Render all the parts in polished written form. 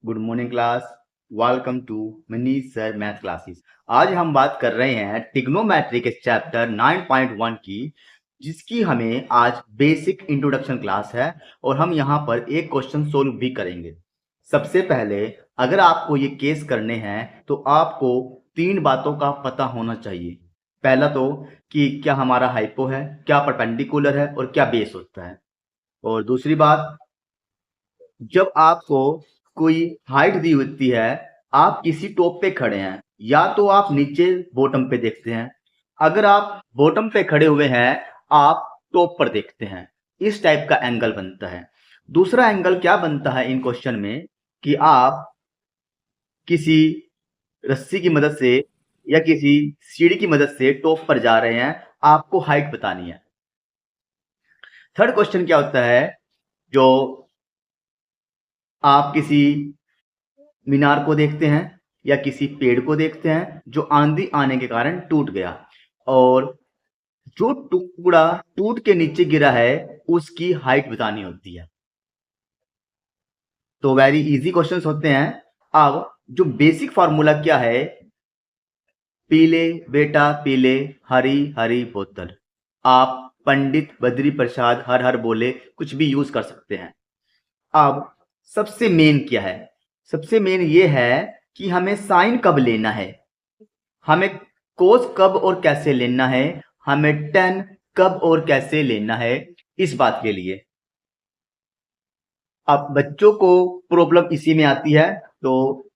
Good morning class. Welcome to Manish sir math classes. आज हम बात कर रहे हैं ट्रिग्नोमेट्री के चैप्टर 9.1 की, जिसकी हमें आज बेसिक इंट्रोडक्शन क्लास है और हम यहाँ पर एक क्वेश्चन सोल्व भी करेंगे। सबसे पहले अगर आपको ये केस करने हैं तो आपको तीन बातों का पता होना चाहिए। पहला तो कि क्या हमारा हाइपो है, क्या परपेंडिकुलर है और क्या बेस होता है। और दूसरी बात, जब आपको कोई हाइट दी होती है, आप किसी टॉप पे खड़े हैं या तो आप नीचे बॉटम पे देखते हैं। अगर आप बॉटम पे खड़े हुए हैं, आप टॉप पर देखते हैं। इस टाइप का एंगल बनता है। दूसरा एंगल क्या बनता है इन क्वेश्चन में कि आप किसी रस्सी की मदद से या किसी सीढ़ी की मदद से टॉप पर जा रहे हैं, आपको हाइट बतानी है। थर्ड क्वेश्चन क्या होता है, जो आप किसी मीनार को देखते हैं या किसी पेड़ को देखते हैं जो आंधी आने के कारण टूट गया, और जो टुकड़ा टूट के नीचे गिरा है उसकी हाइट बतानी होती है। तो वेरी इजी क्वेश्चंस होते हैं। अब जो बेसिक फॉर्मूला क्या है, पीले बेटा पीले, हरी हरी बोतल। आप पंडित बद्री प्रसाद हर हर बोले कुछ भी यूज कर सकते हैं। अब सबसे मेन क्या है, सबसे मेन ये है कि हमें साइन कब लेना है, हमें कोस कब और कैसे लेना है, हमें टेन कब और कैसे लेना है। इस बात के लिए अब बच्चों को प्रॉब्लम इसी में आती है, तो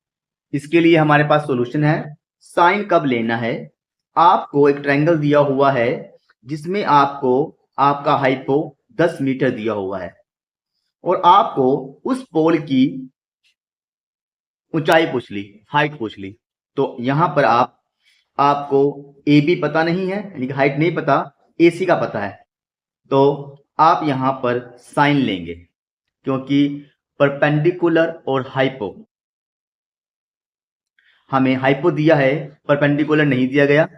इसके लिए हमारे पास सॉल्यूशन है। साइन कब लेना है, आपको एक ट्रायंगल दिया हुआ है जिसमें आपको आपका हाइपो 10 मीटर दिया हुआ है और आपको उस पोल की ऊंचाई पूछ ली, हाइट पूछ ली। तो यहां पर आपको ए बी पता नहीं है, यानी कि हाइट नहीं पता, ए सी का पता है। तो आप यहां पर साइन लेंगे, क्योंकि परपेंडिकुलर और हाइपो, हमें हाइपो दिया है, परपेंडिकुलर नहीं दिया गया,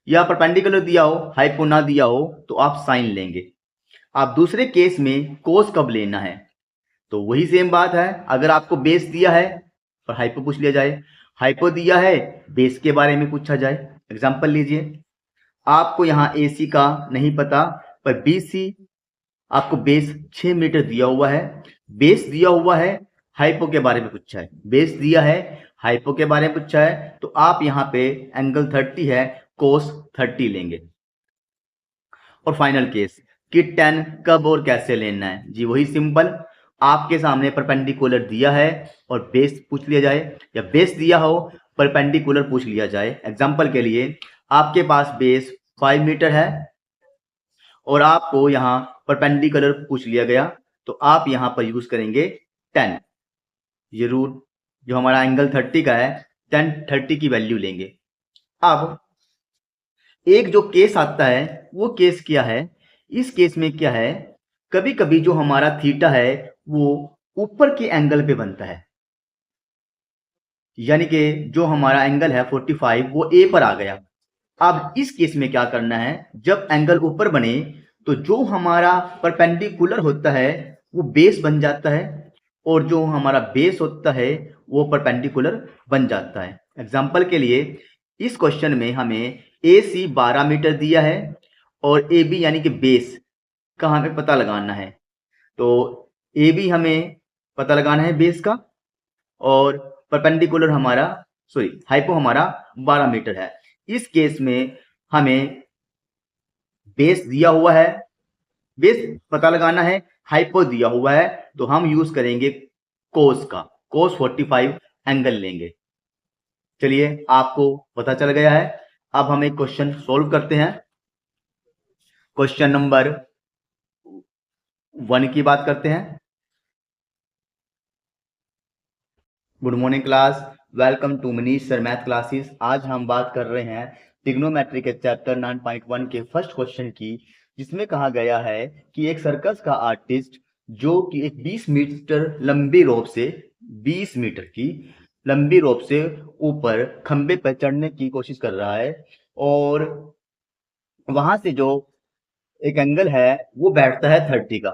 या परपेंडिकुलर दिया हो हाइपो ना दिया हो तो आप साइन लेंगे। आप दूसरे केस में कोस कब लेना है, तो वही सेम बात है। अगर आपको बेस दिया है और हाइपो पूछ लिया जाए, हाइपो दिया है बेस के बारे में पूछा जाए। एग्जांपल लीजिए, आपको यहाँ ए सी का नहीं पता, पर बी सी आपको बेस 6 मीटर दिया हुआ है, बेस दिया हुआ है, हाइपो के बारे में पूछा है, बेस दिया है हाइपो के बारे में पूछा है, तो आप यहाँ पे एंगल 30 है, कोस 30 लेंगे। और फाइनल केस कि टेन कब और कैसे लेना है, जी वही सिंपल, आपके सामने परपेंडिकुलर दिया है और बेस पूछ लिया जाए, या बेस दिया हो परपेंडिकुलर पूछ लिया जाए। एग्जांपल के लिए आपके पास बेस 5 मीटर है और आपको यहाँ परपेंडिकुलर पूछ लिया गया, तो आप यहाँ पर यूज करेंगे 10। ये रूल जो हमारा एंगल 30 का है, 10 30 की वैल्यू लेंगे। अब एक जो केस आता है वो केस क्या है, इस केस में क्या है, कभी कभी जो हमारा थीटा है वो ऊपर के एंगल पे बनता है, यानी कि जो हमारा एंगल है 45 वो ए पर आ गया। अब इस केस में क्या करना है, जब एंगल ऊपर बने तो जो हमारा परपेंडिकुलर होता है वो बेस बन जाता है, और जो हमारा बेस होता है वो परपेंडिकुलर बन जाता है। एग्जाम्पल के लिए इस क्वेश्चन में हमें ए सी 12 मीटर दिया है और ए बी यानी कि बेस का हमें पता लगाना है। तो ए बी हमें पता लगाना है बेस का, और परपेंडिकुलर हमारा, सॉरी हाइपो हमारा 12 मीटर है। इस केस में हमें बेस दिया हुआ है, बेस पता लगाना है, हाइपो दिया हुआ है, तो हम यूज करेंगे कोस का, कोस 45 एंगल लेंगे। चलिए आपको पता चल गया है। अब हम एक क्वेश्चन सोल्व करते हैं। क्वेश्चन नंबर 1 की बात करते हैं। Good morning class, welcome to Manish sir math classes. आज हम बात कर रहे हैं ट्रिग्नोमेट्री के चैप्टर 9.1 के फर्स्ट क्वेश्चन की, जिसमें कहा गया है कि एक सर्कस का आर्टिस्ट जो कि एक 20 मीटर लंबी रोप से, 20 मीटर की लंबी रोप से ऊपर खंबे पर चढ़ने की कोशिश कर रहा है, और वहां से जो एक एंगल है वो बैठता है 30 का।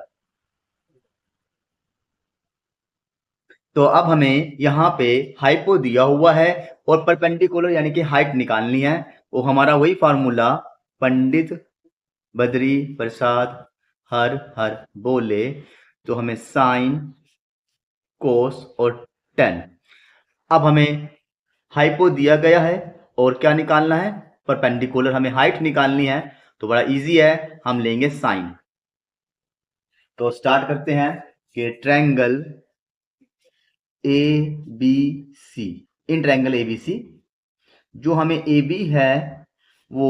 तो अब हमें यहाँ पे हाइपो दिया हुआ है और परपेंडिकुलर यानी कि हाइट निकालनी है। वो हमारा वही फार्मूला पंडित बद्री प्रसाद हर हर बोले, तो हमें साइन कोस और टेन। अब हमें हाइपो दिया गया है और क्या निकालना है, परपेंडिकुलर, हमें हाइट निकालनी है। तो बड़ा इजी है, हम लेंगे साइन। तो स्टार्ट करते हैं कि triangle A B C, in triangle A B C जो हमें ए बी है वो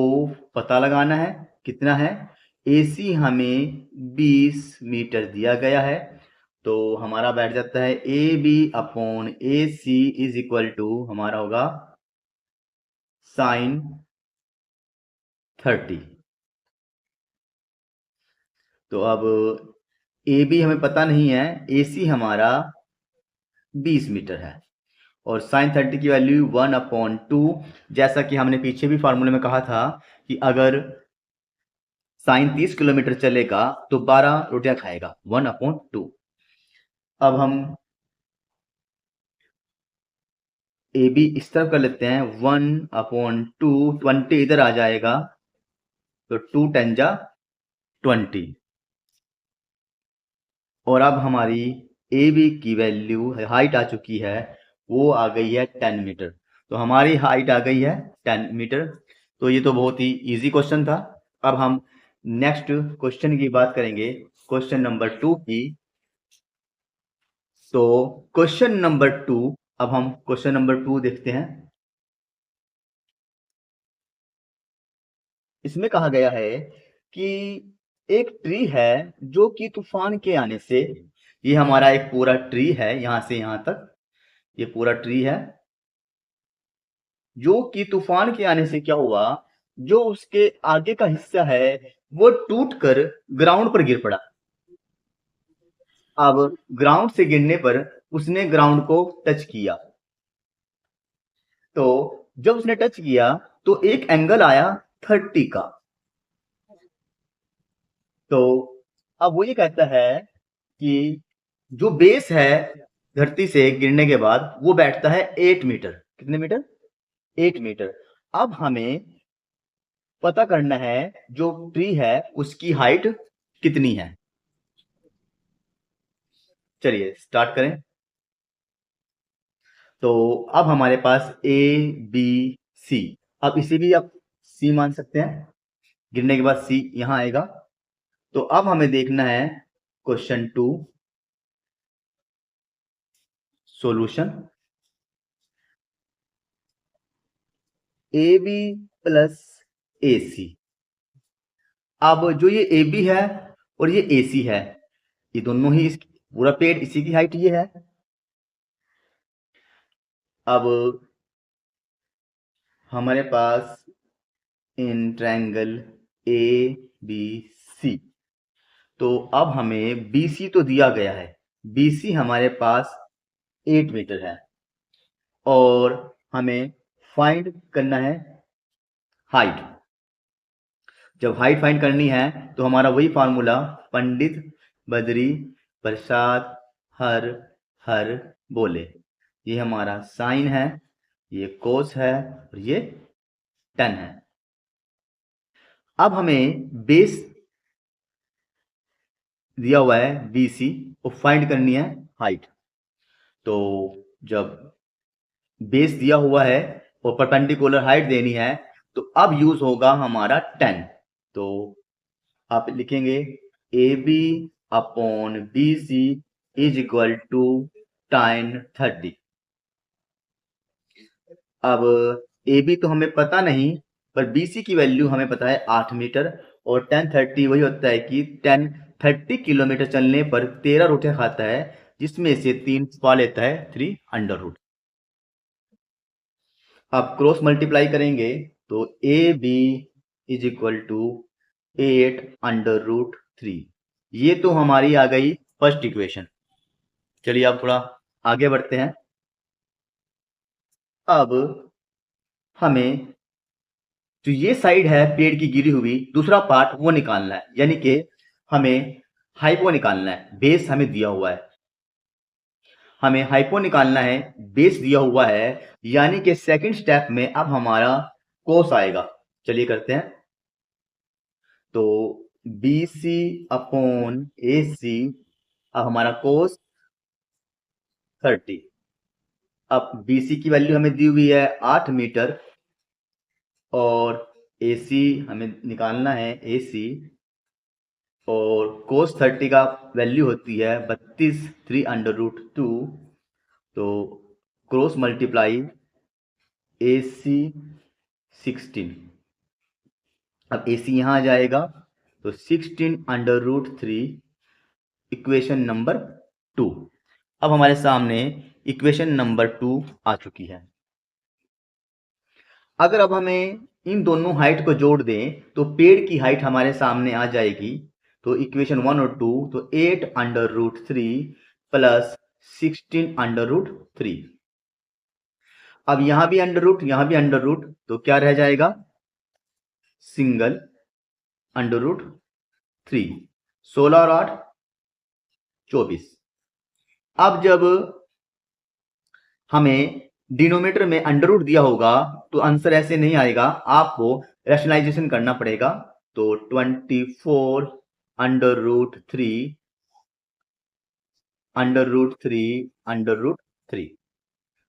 पता लगाना है कितना है। ए सी हमें 20 मीटर दिया गया है, तो हमारा बैठ जाता है A B upon A C is equal to हमारा होगा साइन 30। तो अब ए बी हमें पता नहीं है, ए सी हमारा 20 मीटर है और साइन 30 की वैल्यू 1/2, जैसा कि हमने पीछे भी फार्मूले में कहा था कि अगर साइन 30 किलोमीटर चलेगा तो 12 रोटियां खाएगा, 1/2। अब हम ए बी इस तरफ कर लेते हैं, 1/2, 20 इधर आ जाएगा तो 2 10 जा 20। और अब हमारी ए बी की वैल्यू हाइट आ चुकी है, वो आ गई है 10 मीटर। तो हमारी हाइट आ गई है 10 मीटर। तो ये तो बहुत ही इजी क्वेश्चन था। अब हम नेक्स्ट क्वेश्चन की बात करेंगे, क्वेश्चन नंबर 2 की। तो क्वेश्चन नंबर 2, अब हम क्वेश्चन नंबर 2 देखते हैं। इसमें कहा गया है कि एक ट्री है जो कि तूफान के आने से, ये हमारा एक पूरा ट्री है यहां से यहां तक, ये पूरा ट्री है जो कि तूफान के आने से क्या हुआ, जो उसके आगे का हिस्सा है वो टूटकर ग्राउंड पर गिर पड़ा। अब ग्राउंड से गिरने पर उसने ग्राउंड को टच किया, तो जब उसने टच किया तो एक एंगल आया 30 का। तो अब वो ये कहता है कि जो बेस है धरती से गिरने के बाद वो बैठता है 8 मीटर। कितने मीटर? 8 मीटर। अब हमें पता करना है जो ट्री है उसकी हाइट कितनी है। चलिए स्टार्ट करें। तो अब हमारे पास ए बी सी, अब इसे भी आप सी मान सकते हैं, गिरने के बाद सी यहां आएगा। तो अब हमें देखना है question 2 solution. A B plus A C, अब जो ये ए बी है और ये ए सी है, ये दोनों ही पूरा पेड़ इसी की हाइट ये है। अब हमारे पास इन ट्रायंगल ए बी सी, तो अब हमें बी सी तो दिया गया है, बी सी हमारे पास 8 मीटर है और हमें फाइंड करना है हाइट। जब हाइट फाइंड करनी है तो हमारा वही फार्मूला पंडित बद्री प्रसाद हर हर बोले, ये हमारा साइन है, ये कोस है और ये टेन है। अब हमें बेस दिया हुआ है बी सी, वो फाइंड करनी है हाइट। तो जब बेस दिया हुआ है और परपेंडिकुलर हाइट देनी है तो अब यूज होगा हमारा 10। तो आप लिखेंगे A B upon B C is equal to tan 30। अब ए बी तो हमें पता नहीं, पर बी सी की वैल्यू हमें पता है 8 मीटर और tan 30 वही होता है कि tan 30 किलोमीटर चलने पर 13 रोटियां खाता है, जिसमें से 3 पा लेता है 3 अंडर रूट। आप क्रॉस मल्टीप्लाई करेंगे तो A B is equal to 8 under root 3। ये तो हमारी आ गई फर्स्ट इक्वेशन। चलिए अब थोड़ा आगे बढ़ते हैं। अब हमें जो ये साइड है पेड़ की गिरी हुई दूसरा पार्ट वो निकालना है, यानी कि हमें हाइपो निकालना है, बेस हमें दिया हुआ है। हमें हाइपो निकालना है, बेस दिया हुआ है, यानी कि सेकंड स्टेप में अब हमारा कोस आएगा। चलिए करते हैं। तो BC अपॉन AC, अब हमारा कोस 30। अब BC की वैल्यू हमें दी हुई है 8 मीटर और AC हमें निकालना है AC, और कोस 30 का वैल्यू होती है 32 3√2। तो क्रॉस मल्टीप्लाई AC 16। अब AC यहाँ आ जाएगा तो 16√3 इक्वेशन नंबर 2। अब हमारे सामने इक्वेशन नंबर 2 आ चुकी है। अगर अब हमें इन दोनों हाइट को जोड़ दें तो पेड़ की हाइट हमारे सामने आ जाएगी। तो इक्वेशन 1 और 2, तो 8√3 प्लस 16√3। अब यहां भी अंडर रूट, यहां भी अंडर रूट, तो क्या रह जाएगा? सिंगल √3। 16 और 8 24। अब जब हमें डिनोमिनेटर में अंडर रूट दिया होगा तो आंसर ऐसे नहीं आएगा, आपको रैशनलाइजेशन करना पड़ेगा। तो 24 √3 √3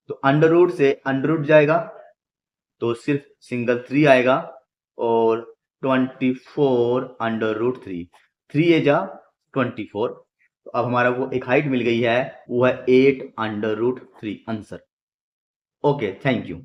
तो अंडर रूट से अंडर रूट जाएगा तो सिर्फ सिंगल 3 आएगा, और 24 √3, 3 ए जा 24। तो अब हमारा वो एक हाइट मिल गई है, वो है 8√3 आंसर। Okay, thank you.